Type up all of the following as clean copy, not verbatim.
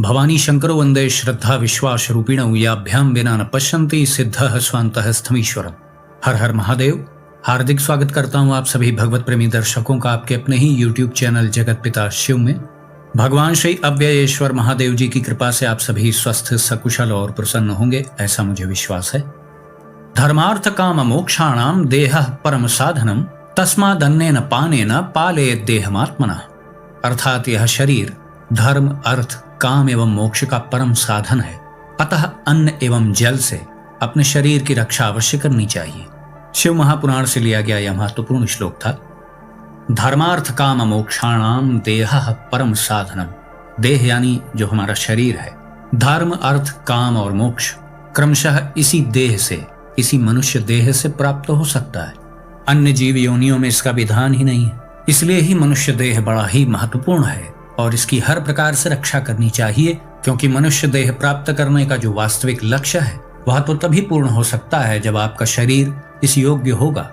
भवानी शंकरो वंदे श्रद्धा विश्वास रूपिणौ याभ्याम विना न पश्यन्ति सिद्धः स्वान्तः स्थमीश्वरम्। हर हर महादेव। हार्दिक स्वागत करता हूँ आप सभी भगवत प्रेमी दर्शकों का आपके अपने ही YouTube चैनल जगत पिता शिव में। भगवान श्री अव्ययेश्वर महादेव जी की कृपा से आप सभी स्वस्थ सकुशल और प्रसन्न होंगे, ऐसा मुझे विश्वास है। धर्मार्थ काम मोक्षाणाम देहः परम साधनम तस्मादन्नेन पानेन पालयेत् देहमात्मनः। अर्थात यह शरीर धर्म अर्थ काम एवं मोक्ष का परम साधन है, अतः अन्न एवं जल से अपने शरीर की रक्षा अवश्य करनी चाहिए। शिव महापुराण से लिया गया यह महत्वपूर्ण श्लोक था। धर्मार्थ काम मोक्षाणाम देहः परम साधनम। देह यानी जो हमारा शरीर है, धर्म अर्थ काम और मोक्ष क्रमशः इसी देह से, इसी मनुष्य देह से प्राप्त हो सकता है। अन्य जीव योनियों में इसका विधान ही नहीं है। इसलिए ही मनुष्य देह बड़ा ही महत्वपूर्ण है और इसकी हर प्रकार से रक्षा करनी चाहिए, क्योंकि मनुष्य देह प्राप्त करने का जो वास्तविक लक्ष्य है वह तो तभी पूर्ण हो सकता है जब आपका शरीर इस योग्य होगा।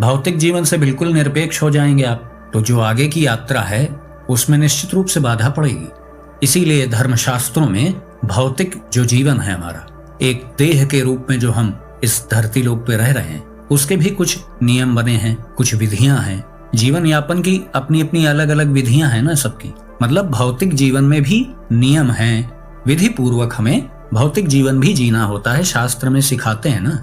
भौतिक जीवन से बिल्कुल निरपेक्ष हो जाएंगे आप तो जो आगे की यात्रा है उसमें निश्चित रूप से बाधा पड़ेगी। इसीलिए धर्मशास्त्रों में भौतिक जो जीवन है हमारा, एक देह के रूप में जो हम इस धरती लोक पे रह रहे हैं, उसके भी कुछ नियम बने हैं, कुछ विधियां हैं। जीवन यापन की अपनी अपनी अलग अलग विधियां हैं ना सबकी। मतलब भौतिक जीवन में भी नियम हैं, विधि पूर्वक हमें भौतिक जीवन भी जीना होता है, शास्त्र में सिखाते हैं ना।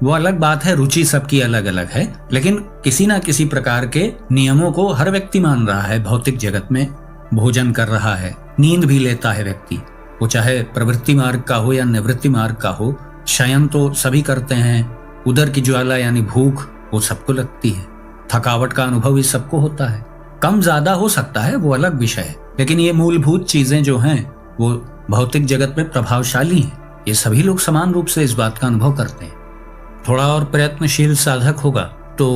वो अलग बात है, रुचि सबकी अलग अलग है, लेकिन किसी ना किसी प्रकार के नियमों को हर व्यक्ति मान रहा है। भौतिक जगत में भोजन कर रहा है, नींद भी लेता है व्यक्ति, वो चाहे प्रवृत्ति मार्ग का हो या निवृत्ति मार्ग का हो। शयन तो सभी करते हैं, उदर की ज्वाला यानी भूख वो सबको लगती है, थकावट का अनुभव भी सबको होता है। कम ज्यादा हो सकता है, वो अलग विषय है, लेकिन ये मूलभूत चीजें जो हैं वो भौतिक जगत में प्रभावशाली हैं। ये सभी लोग समान रूप से इस बात का अनुभव करते हैं। थोड़ा और प्रयत्नशील साधक होगा तो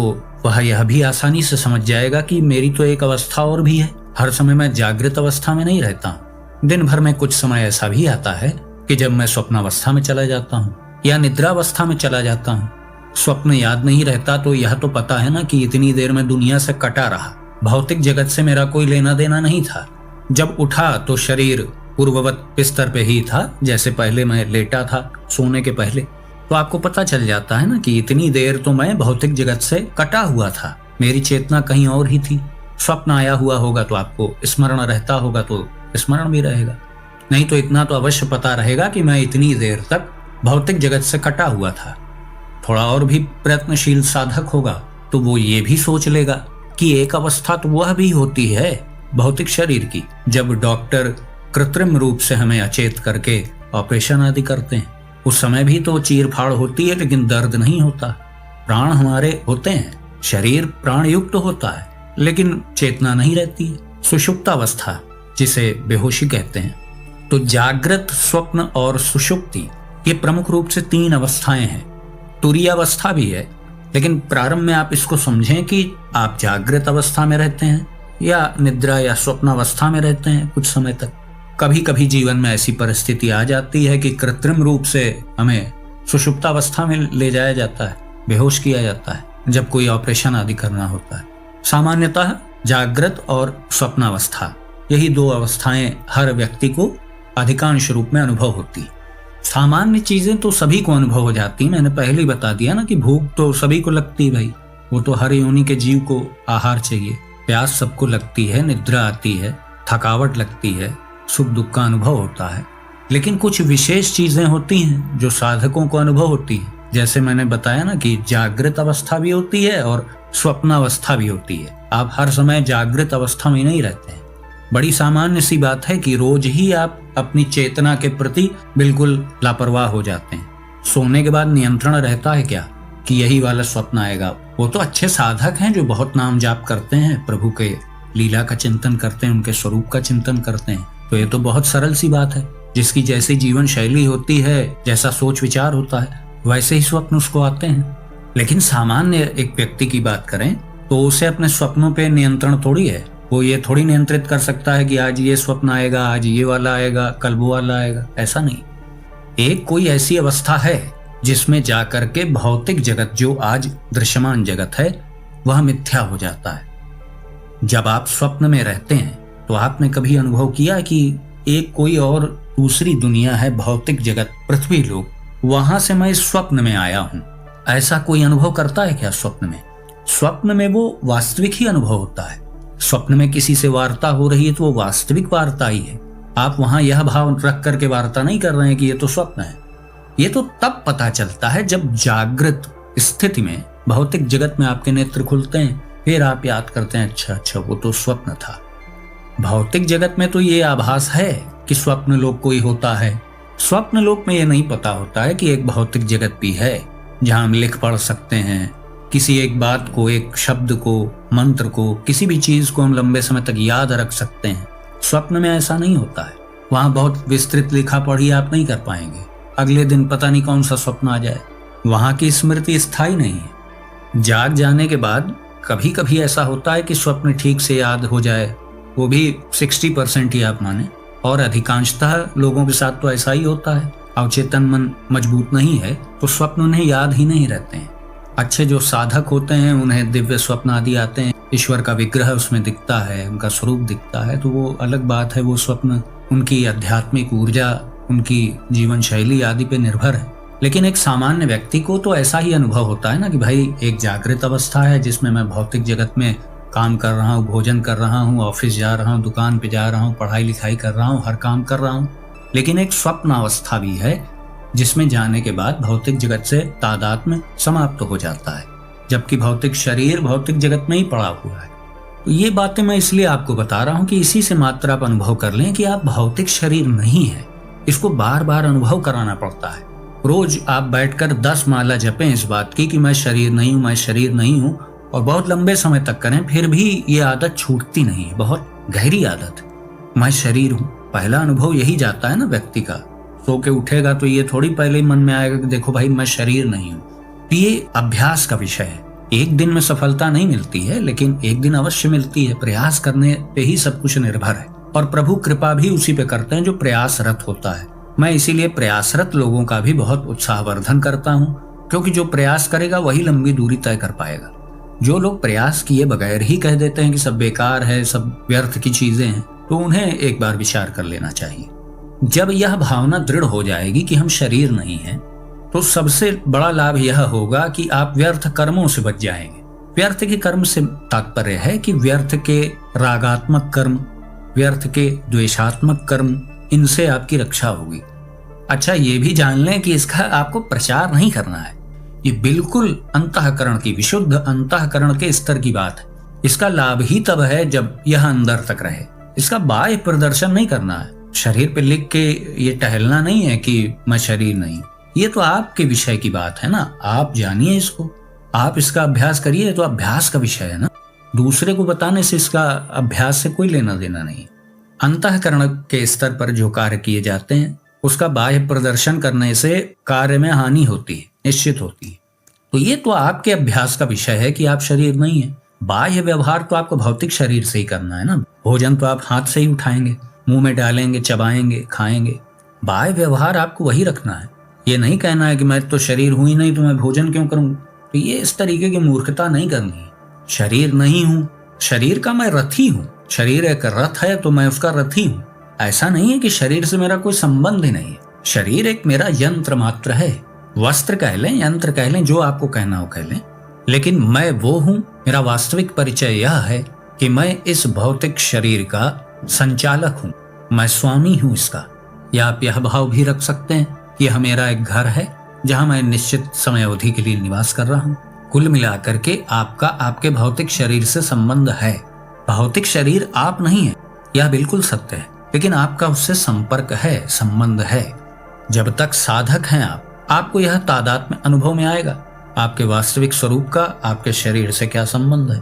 वह यह भी आसानी से समझ जाएगा कि मेरी तो एक अवस्था और भी है। हर समय मैं जागृत अवस्था में नहीं रहता हूँ। दिन भर में कुछ समय ऐसा भी आता है कि जब मैं स्वप्नावस्था में चला जाता हूँ या निद्रावस्था में चला जाता हूँ। स्वप्न याद नहीं रहता तो यह तो पता है ना कि इतनी देर में दुनिया से कटा रहा, भौतिक जगत से मेरा कोई लेना देना नहीं था। जब उठा तो शरीर पूर्ववत बिस्तर पे ही था जैसे पहले मैं लेटा था सोने के पहले। तो आपको पता चल जाता है ना कि इतनी देर तो मैं भौतिक जगत से कटा हुआ था, मेरी चेतना कहीं और ही थी। स्वप्न आया हुआ होगा तो आपको स्मरण रहता होगा तो स्मरण भी रहेगा, नहीं तो इतना तो अवश्य पता रहेगा कि मैं इतनी देर तक भौतिक जगत से कटा हुआ था। थोड़ा और भी प्रयत्नशील साधक होगा तो वो ये भी सोच लेगा कि एक अवस्था तो वह भी होती है भौतिक शरीर की, जब डॉक्टर कृत्रिम रूप से हमें अचेत करके ऑपरेशन आदि करते हैं। उस समय भी तो चीर फाड़ होती है लेकिन दर्द नहीं होता। प्राण हमारे होते हैं, शरीर प्राण युक्त होता है लेकिन चेतना नहीं रहती है, सुषुप्त अवस्था जिसे बेहोशी कहते हैं। तो जागृत, स्वप्न और सुषुप्ति ये प्रमुख रूप से तीन अवस्थाएं हैं। तुरीय अवस्था भी है, लेकिन प्रारंभ में आप इसको समझें कि आप जागृत अवस्था में रहते हैं या निद्रा या स्वप्न अवस्था में रहते हैं कुछ समय तक। कभी कभी जीवन में ऐसी परिस्थिति आ जाती है कि कृत्रिम रूप से हमें सुषुप्त अवस्था में ले जाया जाता है, बेहोश किया जाता है जब कोई ऑपरेशन आदि करना होता है। सामान्यतः जागृत और स्वप्नावस्था यही दो अवस्थाएं हर व्यक्ति को अधिकांश रूप में अनुभव होती है। सामान्य चीजें तो सभी को अनुभव हो जाती है। मैंने पहले ही बता दिया ना कि भूख तो सभी को लगती है भाई, वो तो हर योनि के जीव को आहार चाहिए। प्यास सबको लगती है, निद्रा आती है, थकावट लगती है, सुख दुख का अनुभव होता है। लेकिन कुछ विशेष चीजें होती हैं जो साधकों को अनुभव होती है। जैसे मैंने बताया ना कि जागृत अवस्था भी होती है और स्वप्नावस्था भी होती है। आप हर समय जागृत अवस्था में नहीं रहते हैं। बड़ी सामान्य सी बात है कि रोज ही आप अपनी चेतना के प्रति बिल्कुल लापरवाह हो जाते हैं। सोने के बाद नियंत्रण रहता है क्या कि यही वाला स्वप्न आएगा। वो तो अच्छे साधक हैं जो बहुत नाम जाप करते हैं, प्रभु के लीला का चिंतन करते हैं, उनके स्वरूप का चिंतन करते हैं, तो ये तो बहुत सरल सी बात है। जिसकी जैसी जीवन शैली होती है, जैसा सोच विचार होता है, वैसे ही स्वप्न उसको आते हैं। लेकिन सामान्य एक व्यक्ति की बात करें तो उसे अपने स्वप्नों पे नियंत्रण थोड़ी है। वो ये थोड़ी नियंत्रित कर सकता है कि आज ये स्वप्न आएगा, आज ये वाला आएगा, कल वो वाला आएगा, ऐसा नहीं। एक कोई ऐसी अवस्था है जिसमें जाकर के भौतिक जगत जो आज दृश्यमान जगत है वह मिथ्या हो जाता है। जब आप स्वप्न में रहते हैं तो आपने कभी अनुभव किया कि एक कोई और दूसरी दुनिया है, भौतिक जगत, पृथ्वी लोक, वहां से मैं इस स्वप्न में आया हूं। ऐसा कोई अनुभव करता है क्या स्वप्न में? स्वप्न में वो वास्तविक ही अनुभव होता है। स्वप्न में किसी से वार्ता हो रही है तो वो वास्तविक वार्ता ही है। आप वहां यह भाव रख करके वार्ता नहीं कर रहे हैं कि ये तो स्वप्न है। ये तो तब पता चलता है जब जागृत स्थिति में भौतिक जगत में आपके नेत्र खुलते हैं, फिर आप याद करते हैं अच्छा वो तो स्वप्न था। भौतिक जगत में तो ये आभास है कि स्वप्न लोक कोई होता है। स्वप्न लोक में ये नहीं पता होता है कि एक भौतिक जगत भी है जहां हम लिख पढ़ सकते हैं। किसी एक बात को, एक शब्द को, मंत्र को, किसी भी चीज को हम लंबे समय तक याद रख सकते हैं। स्वप्न में ऐसा नहीं होता है। वहां बहुत विस्तृत लिखा पढ़ी आप नहीं कर पाएंगे। अगले दिन पता नहीं कौन सा स्वप्न आ जाए। वहां की स्मृति स्थायी नहीं है। जाग जाने के बाद कभी कभी ऐसा होता है कि स्वप्न ठीक से याद हो जाए, वो भी 60% ही आप माने, और अधिकांशतः लोगों के साथ तो ऐसा ही होता है। अवचेतन मन मजबूत नहीं है तो स्वप्न उन्हें याद ही नहीं रहते हैं। अच्छे जो साधक होते हैं उन्हें दिव्य स्वप्न आदि आते हैं, ईश्वर का विग्रह उसमें दिखता है, उनका स्वरूप दिखता है, तो वो अलग बात है। वो स्वप्न उनकी आध्यात्मिक ऊर्जा, उनकी जीवन शैली आदि पे निर्भर है। लेकिन एक सामान्य व्यक्ति को तो ऐसा ही अनुभव होता है ना कि भाई एक जागृत अवस्था है जिसमें मैं भौतिक जगत में काम कर रहा हूँ, भोजन कर रहा हूँ, ऑफिस जा रहा हूँ, दुकान पे जा रहा हूँ, पढ़ाई लिखाई कर रहा हूँ, हर काम कर रहा हूँ। लेकिन एक स्वप्न अवस्था भी है जिसमें जाने के बाद भौतिक जगत से तादात्म्य समाप्त हो जाता है, जबकि भौतिक शरीर भौतिक जगत में ही पड़ा हुआ है। तो ये बातें मैं इसलिए आपको बता रहा हूँ कि इसी से मात्र आप अनुभव कर लें कि आप भौतिक शरीर नहीं है। इसको बार बार अनुभव कराना पड़ता है। रोज आप बैठकर 10 माला जपें इस बात की कि मैं शरीर नहीं हूं, मैं शरीर नहीं हूं, और बहुत लंबे समय तक करें, फिर भी ये आदत छूटती नहीं है। बहुत गहरी आदत, मैं शरीर हूं। पहला अनुभव यही जाता है ना व्यक्ति का। सो के उठेगा तो ये थोड़ी पहले ही मन में आएगा कि देखो भाई मैं शरीर नहीं हूं। तो ये अभ्यास का विषय है। एक दिन में सफलता नहीं मिलती है, लेकिन एक दिन अवश्य मिलती है। प्रयास करने पे ही सब कुछ निर्भर है, और प्रभु कृपा भी उसी पे करते हैं जो प्रयासरत होता है। मैं इसीलिए प्रयासरत लोगों का भी बहुत उत्साहवर्धन करता हूँ, क्योंकि जो प्रयास करेगा वही लंबी दूरी तय कर पाएगा। जो लोग प्रयास किए बगैर ही कह देते हैं कि सब बेकार है, सब व्यर्थ की चीजें हैं, तो उन्हें एक बार विचार कर लेना चाहिए। जब यह भावना दृढ़ हो जाएगी कि हम शरीर नहीं हैं, तो सबसे बड़ा लाभ यह होगा कि आप व्यर्थ कर्मों से बच जाएंगे। व्यर्थ के कर्म से तात्पर्य है कि व्यर्थ के रागात्मक कर्म, व्यर्थ के द्वेषात्मक कर्म, इनसे आपकी रक्षा होगी। अच्छा, ये भी जान लें कि इसका आपको प्रचार नहीं करना है। ये बिल्कुल अंतःकरण की, विशुद्ध अंतःकरण के स्तर की बात है। इसका लाभ ही तब है जब यह अंदर तक रहे। इसका बाह्य प्रदर्शन नहीं करना है। शरीर पे लिख के ये टहलना नहीं है कि मैं शरीर नहीं। ये तो आपके विषय की बात है ना, आप जानिए इसको, आप इसका अभ्यास करिए, तो अभ्यास का विषय है ना। दूसरे को बताने से इसका अभ्यास से कोई लेना देना नहीं। अंतःकरण के स्तर पर जो कार्य किए जाते हैं उसका बाह्य प्रदर्शन करने से कार्य में हानि होती है, निश्चित होती है। तो ये तो आपके अभ्यास का विषय है कि आप शरीर नहीं है। बाह्य व्यवहार तो आपको भौतिक शरीर से ही करना है ना। भोजन तो आप हाथ से ही उठाएंगे, मुंह में डालेंगे, चबाएंगे, खाएंगे। बाह्य व्यवहार आपको वही रखना है। ये नहीं कहना है कि मैं तो शरीर हूं ही नहीं तो मैं भोजन क्यों करूं। तो ये इस तरीके की मूर्खता नहीं करनी है। शरीर नहीं हूं, शरीर का मैं रथी हूं। शरीर एक रथ है तो मैं उसका रथी हूं। ऐसा नहीं है कि शरीर से मेरा कोई संबंध ही नहीं है। शरीर एक मेरा यंत्र मात्र है। वस्त्र कह लें, यंत्र कह लें, जो आपको कहना हो कह लें, लेकिन मैं वो हूं। मेरा वास्तविक परिचय यह है कि मैं इस भौतिक शरीर का संचालक हूं, मैं स्वामी हूं इसका। या आप यह भाव भी रख सकते हैं कि यह मेरा एक घर है जहां मैं निश्चित समय अवधि के लिए निवास कर रहा हूं। कुल मिलाकर के आपका आपके भौतिक शरीर से संबंध है। भौतिक शरीर आप नहीं है, यह बिल्कुल सत्य है, लेकिन आपका उससे संपर्क है, संबंध है। जब तक साधक हैं आपको यह तादात्म्य अनुभव में आएगा। आपके वास्तविक स्वरूप का आपके शरीर से क्या संबंध है।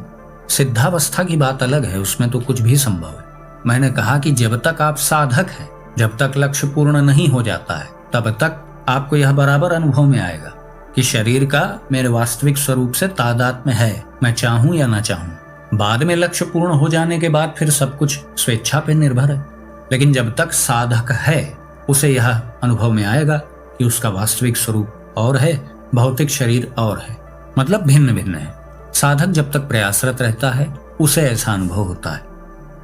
सिद्धावस्था की बात अलग है, उसमें तो कुछ भी संभव है। मैंने कहा कि जब तक आप साधक हैं, जब तक लक्ष्य पूर्ण नहीं हो जाता है, तब तक आपको यह बराबर अनुभव में आएगा कि शरीर का मेरे वास्तविक स्वरूप से तादात्म्य है, मैं चाहूं या ना चाहूं। बाद में लक्ष्य पूर्ण हो जाने के बाद फिर सब कुछ स्वेच्छा पर निर्भर है। लेकिन जब तक साधक है उसे यह अनुभव में आएगा कि उसका वास्तविक स्वरूप और है, भौतिक शरीर और है, मतलब भिन्न भिन्न है। साधक जब तक प्रयासरत रहता है उसे ऐसा अनुभव होता है।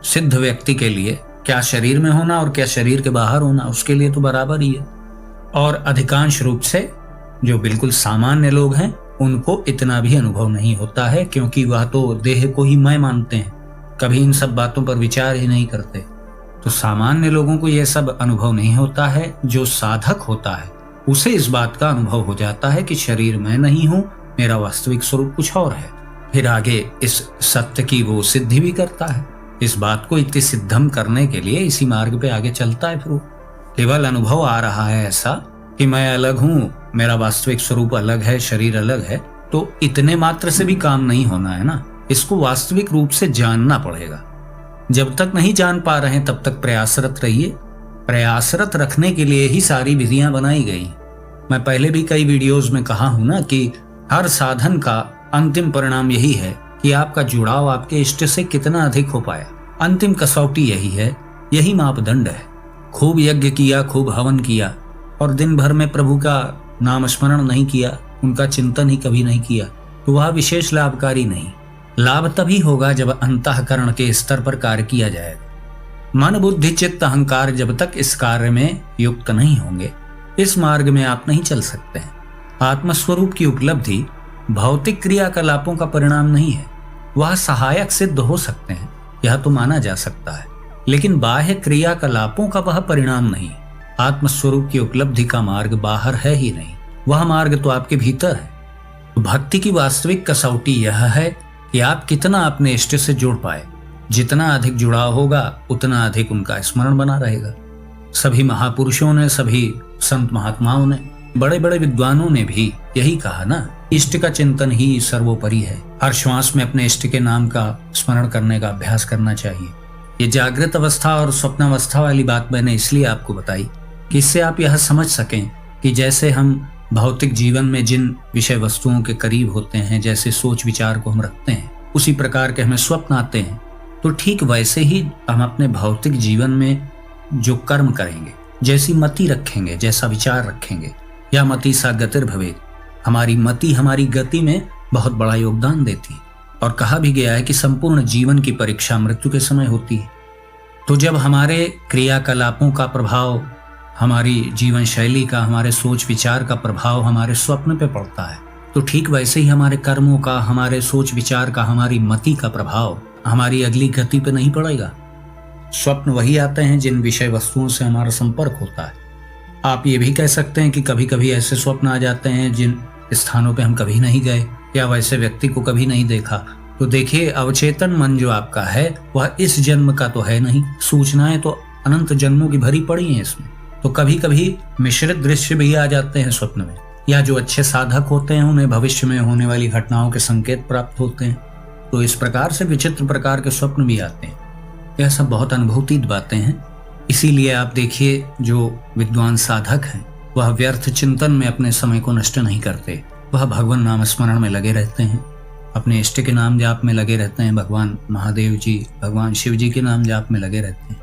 सिद्ध व्यक्ति के लिए क्या शरीर में होना और क्या शरीर के बाहर होना, उसके लिए तो बराबर ही है। और अधिकांश रूप से जो बिल्कुल सामान्य लोग हैं उनको इतना भी अनुभव नहीं होता है, क्योंकि वह तो देह को ही मैं मानते हैं, कभी इन सब बातों पर विचार ही नहीं करते। तो सामान्य लोगों को यह सब अनुभव नहीं होता है। जो साधक होता है उसे इस बात का अनुभव हो जाता है कि शरीर मैं नहीं हूं, मेरा वास्तविक स्वरूप कुछ और है। फिर आगे इस सत्य की वो सिद्धि भी करता है। इस बात को इति सिद्धम करने के लिए इसी मार्ग पे आगे चलता है। फिर वो केवल अनुभव आ रहा है ऐसा कि मैं अलग हूं, मेरा वास्तविक स्वरूप अलग है, शरीर अलग है, तो इतने मात्र से भी काम नहीं होना है ना। इसको वास्तविक रूप से जानना पड़ेगा। जब तक नहीं जान पा रहे तब तक प्रयासरत रहिए। प्रयासरत रखने के लिए ही सारी विधियां बनाई गई। मैं पहले भी कई वीडियोस में कहा हूं ना कि हर साधन का अंतिम परिणाम यही है कि आपका जुड़ाव आपके इष्ट से कितना अधिक हो पाया। अंतिम कसौटी यही है, यही मापदंड है। खूब यज्ञ किया, खूब हवन किया और दिन भर में प्रभु का नाम स्मरण नहीं किया, उनका चिंतन ही कभी नहीं किया, तो वह विशेष लाभकारी नहीं। लाभ तभी होगा जब अंतःकरण के स्तर पर कार्य किया जाएगा। मन बुद्धि चित्त अहंकार जब तक इस कार्य में युक्त नहीं होंगे, इस मार्ग में आप नहीं चल सकते हैं। आत्मस्वरूप की उपलब्धि भौतिक क्रियाकलापों का परिणाम नहीं है। वह सहायक सिद्ध हो सकते हैं, यह तो माना जा सकता है, लेकिन बाह्य क्रियाकलापों का वह परिणाम नहीं। आत्मस्वरूप की उपलब्धि का मार्ग बाहर है ही नहीं, वह मार्ग तो आपके भीतर है। तो भक्ति की वास्तविक कसौटी यह है कि आप कितना अपने इष्ट से जुड़ पाए। जितना अधिक जुड़ाव होगा उतना अधिक उनका स्मरण बना रहेगा। सभी महापुरुषों ने, सभी संत महात्माओं ने, बड़े बड़े विद्वानों ने भी यही कहा ना, इष्ट का चिंतन ही सर्वोपरि है। हर श्वास में अपने इष्ट के नाम का स्मरण करने का अभ्यास करना चाहिए। ये जागृत अवस्था और स्वप्नावस्था वाली बात मैंने इसलिए आपको बताई कि इससे आप यह समझ सकें कि जैसे हम भौतिक जीवन में जिन विषय वस्तुओं के करीब होते हैं, जैसे सोच विचार को हम रखते हैं, उसी प्रकार के हमें स्वप्न आते हैं, तो ठीक वैसे ही हम अपने भौतिक जीवन में जो कर्म करेंगे, जैसी मति रखेंगे, जैसा विचार रखेंगे, या मति सा गतिर भवेत्, हमारी मति हमारी गति में बहुत बड़ा योगदान देती है। और कहा भी गया है कि संपूर्ण जीवन की परीक्षा मृत्यु के समय होती है। तो जब हमारे क्रियाकलापों का प्रभाव, हमारी जीवन शैली का, हमारे सोच विचार का प्रभाव हमारे स्वप्न पे पड़ता है, तो ठीक वैसे ही हमारे कर्मों का, हमारे सोच विचार का, हमारी मति का प्रभाव हमारी अगली गति पे नहीं पड़ेगा। स्वप्न वही आते हैं जिन विषय वस्तुओं से हमारा संपर्क होता है। आप ये भी कह सकते हैं कि कभी कभी ऐसे स्वप्न आ जाते हैं जिन स्थानों पे हम कभी नहीं गए या वैसे व्यक्ति को कभी नहीं देखा। तो देखिए, अवचेतन मन जो आपका है वह इस जन्म का तो है नहीं, सूचनाएं तो अनंत जन्मों की भरी पड़ी हैं इसमें। तो कभी कभी मिश्रित दृश्य भी आ जाते हैं स्वप्न में, या जो अच्छे साधक होते हैं उन्हें भविष्य में होने वाली घटनाओं के संकेत प्राप्त होते हैं। तो इस प्रकार से विचित्र प्रकार के स्वप्न भी आते हैं। यह सब बहुत अनुभूतित बातें हैं। इसीलिए आप देखिए, जो विद्वान साधक हैं वह व्यर्थ चिंतन में अपने समय को नष्ट नहीं करते। वह भगवान नाम स्मरण में लगे रहते हैं, अपने इष्ट के नाम जाप में लगे रहते हैं, भगवान महादेव जी, भगवान शिव जी के नाम जाप में लगे रहते हैं।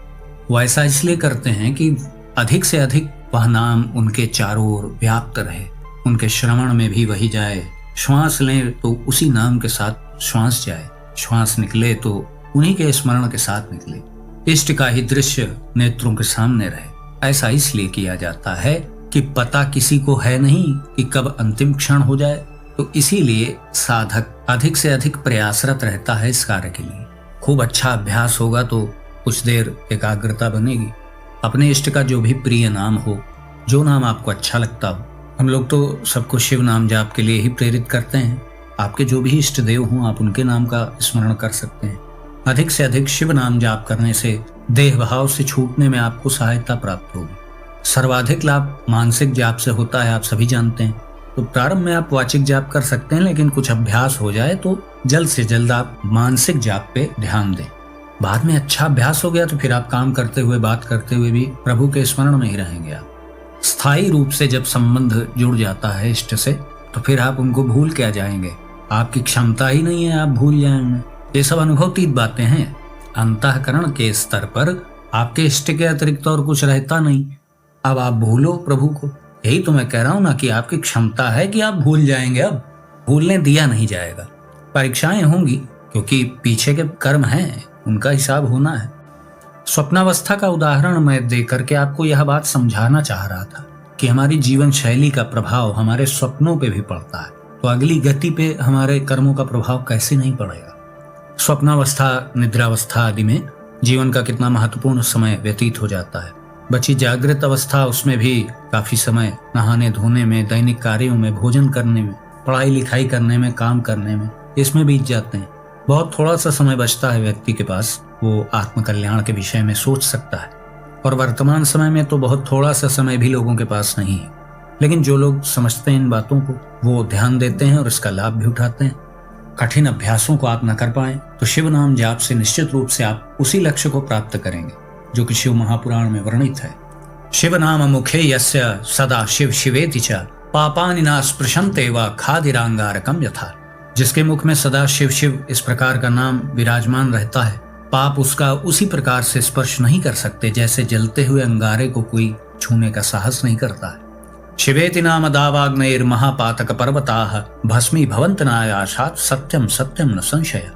वो ऐसा इसलिए करते हैं कि अधिक से अधिक वह नाम उनके चारों ओर व्याप्त रहे, उनके श्रवण में भी वही जाए। श्वास लें तो उसी नाम के साथ श्वास जाए, श्वास निकले तो उन्हीं के स्मरण के साथ निकले। इष्ट का ही दृश्य नेत्रों के सामने रहे। ऐसा इसलिए किया जाता है कि पता किसी को है नहीं कि कब अंतिम क्षण हो जाए। तो इसीलिए साधक अधिक से अधिक प्रयासरत रहता है इस कार्य के लिए। खूब अच्छा अभ्यास होगा तो कुछ देर एकाग्रता बनेगी। अपने इष्ट का जो भी प्रिय नाम हो, जो नाम आपको अच्छा लगता हो, हम लोग तो सबको शिव नाम जाप के लिए ही प्रेरित करते हैं। आपके जो भी इष्ट देव हों, आप उनके नाम का स्मरण कर सकते हैं। अधिक से अधिक शिव नाम जाप करने से देह भाव से छूटने में आपको सहायता प्राप्त होगी। सर्वाधिक लाभ मानसिक जाप से होता है, आप सभी जानते हैं। तो प्रारंभ में आप वाचिक जाप कर सकते हैं, लेकिन कुछ अभ्यास हो जाए तो जल्द से जल्द आप मानसिक जाप पे ध्यान दें। बाद में अच्छा अभ्यास हो गया तो फिर आप काम करते हुए, बात करते हुए भी प्रभु के स्मरण में ही रहेंगे। आप स्थायी रूप से जब संबंध जुड़ जाता है इष्ट से, तो फिर आप उनको भूल क्या जाएंगे। आपकी क्षमता ही नहीं है आप भूल जाएंगे। ये सब अनुभवतीत बातें हैं। अंतःकरण के स्तर पर आपके इष्ट के अतिरिक्त और कुछ रहता नहीं। अब आप भूलो प्रभु को। यही तो मैं कह रहा हूं ना कि आपकी क्षमता है कि आप भूल जाएंगे। अब भूलने दिया नहीं जाएगा। परीक्षाएं होंगी क्योंकि पीछे के कर्म हैं, उनका हिसाब होना है। स्वप्नावस्था का उदाहरण मैं दे करके आपको यह बात समझाना चाह रहा था कि हमारी जीवन शैली का प्रभाव हमारे स्वप्नों पे भी पड़ता है, तो अगली गति पे हमारे कर्मों का प्रभाव कैसे नहीं पड़ेगा। स्वप्नावस्था, निद्रावस्था आदि में जीवन का कितना महत्वपूर्ण समय व्यतीत हो जाता है। बची जागृत अवस्था, उसमें भी काफी समय नहाने धोने में, दैनिक कार्यों में, भोजन करने में, पढ़ाई लिखाई करने में, काम करने में, इसमें बीत जाते हैं। बहुत थोड़ा सा समय बचता है व्यक्ति के पास, वो आत्मकल्याण के विषय में सोच सकता है। और वर्तमान समय में तो बहुत थोड़ा सा समय भी लोगों के पास नहीं है, लेकिन जो लोग समझते हैं इन बातों को, वो ध्यान देते हैं और इसका लाभ भी उठाते हैं। कठिन अभ्यासों को आप न कर पाएं तो शिव नाम जाप से निश्चित रूप से आप उसी लक्ष्य को प्राप्त करेंगे जो कि शिव महापुराण में वर्णित है। शिव नाम मुखे यस्य सदा शिव शिवेति च पापानि न स्पृशन्ते व खादिरांगारकम यथा। जिसके मुख में सदा शिव शिव इस प्रकार का नाम विराजमान रहता है, पाप उसका उसी प्रकार से स्पर्श नहीं कर सकते जैसे जलते हुए अंगारे को कोई छूने का साहस नहीं करता है। शिवेति नाम दावाग्नेर महापातक पर्वताः भस्मी भवन्त नायाशात् सत्यम सत्यम न संशय।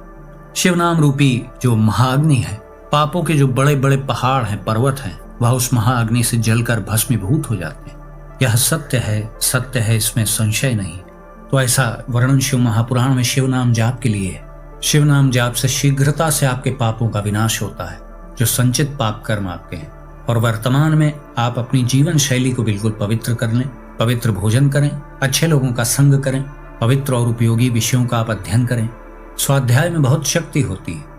शिव नाम रूपी जो महाअग्नि है, पापों के जो बड़े बड़े पहाड़ हैं, पर्वत हैं, वह उस महाअग्नि से जलकर भस्मीभूत हो जाते हैं। यह सत्य है, इसमें संशय नहीं। तो ऐसा वर्णन शिव महापुराण में शिव नाम जाप के लिए है। शिव नाम जाप से शीघ्रता से आपके पापों का विनाश होता है, जो संचित पाप कर्म आपके हैं। और वर्तमान में आप अपनी जीवन शैली को बिल्कुल पवित्र कर लें, पवित्र भोजन करें, अच्छे लोगों का संग करें, पवित्र और उपयोगी विषयों का आप अध्ययन करें। स्वाध्याय में बहुत शक्ति होती है।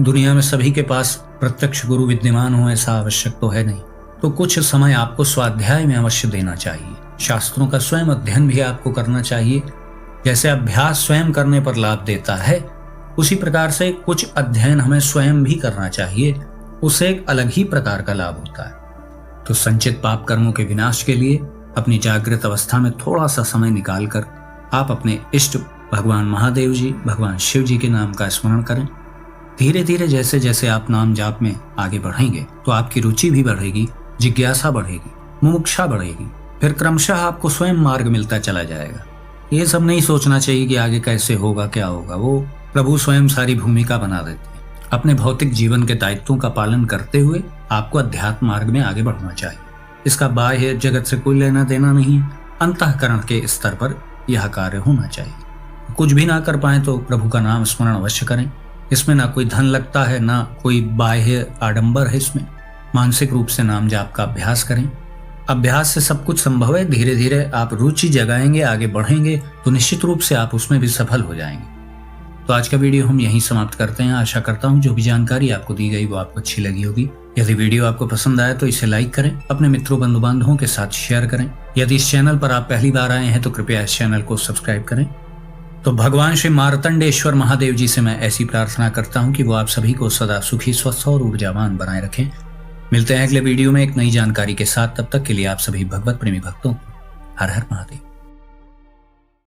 दुनिया में सभी के पास प्रत्यक्ष गुरु विद्यमान हो ऐसा आवश्यक तो है नहीं, तो कुछ समय आपको स्वाध्याय में अवश्य देना चाहिए। शास्त्रों का स्वयं अध्ययन भी आपको करना चाहिए। जैसे अभ्यास स्वयं करने पर लाभ देता है, उसी प्रकार से कुछ अध्ययन हमें स्वयं भी करना चाहिए, उससे एक अलग ही प्रकार का लाभ होता है। तो संचित पाप कर्मों के विनाश के लिए अपनी जागृत अवस्था में थोड़ा सा समय निकालकर आप अपने इष्ट भगवान महादेव जी, भगवान शिव जी के नाम का स्मरण करें। धीरे धीरे जैसे जैसे आप नाम जाप में आगे बढ़ेंगे तो आपकी रुचि भी बढ़ेगी, जिज्ञासा बढ़ेगी, मुमुक्षा बढ़ेगी, फिर क्रमशः आपको स्वयं मार्ग मिलता चला जाएगा। ये सब नहीं सोचना चाहिए कि आगे कैसे होगा, क्या होगा। वो प्रभु स्वयं सारी भूमिका बना देते हैं। अपने भौतिक जीवन के दायित्वों का पालन करते हुए आपको अध्यात्म मार्ग में आगे बढ़ना चाहिए। इसका बाह्य जगत से कोई लेना देना नहीं, अंतःकरण के स्तर पर यह कार्य होना चाहिए। कुछ भी ना कर पाए तो प्रभु का नाम स्मरण अवश्य करें। इसमें ना कोई धन लगता है, ना कोई बाह्य आडंबर है इसमें। मानसिक रूप से नाम जाप का अभ्यास करें। अभ्यास से सब कुछ संभव है। धीरे धीरे आप रुचि जगाएंगे, आगे बढ़ेंगे तो निश्चित रूप से आप उसमें भी सफल हो जाएंगे। तो आज का वीडियो हम यहीं समाप्त करते हैं। आशा करता हूँ जो भी जानकारी आपको दी गई वो आपको अच्छी लगी होगी। यदि वीडियो आपको पसंद आया तो इसे लाइक करें, अपने मित्रों बंधु बांधवों के साथ शेयर करें। यदि इस चैनल पर आप पहली बार आए हैं तो कृपया इस चैनल को सब्सक्राइब करें। तो भगवान श्री मार्तंडेश्वर महादेव जी से मैं ऐसी प्रार्थना करता हूँ कि वो आप सभी को सदा सुखी, स्वस्थ और ऊर्जावान बनाए रखें। मिलते हैं अगले वीडियो में एक नई जानकारी के साथ। तब तक के लिए आप सभी भगवत प्रेमी भक्तों को हर हर महादेव।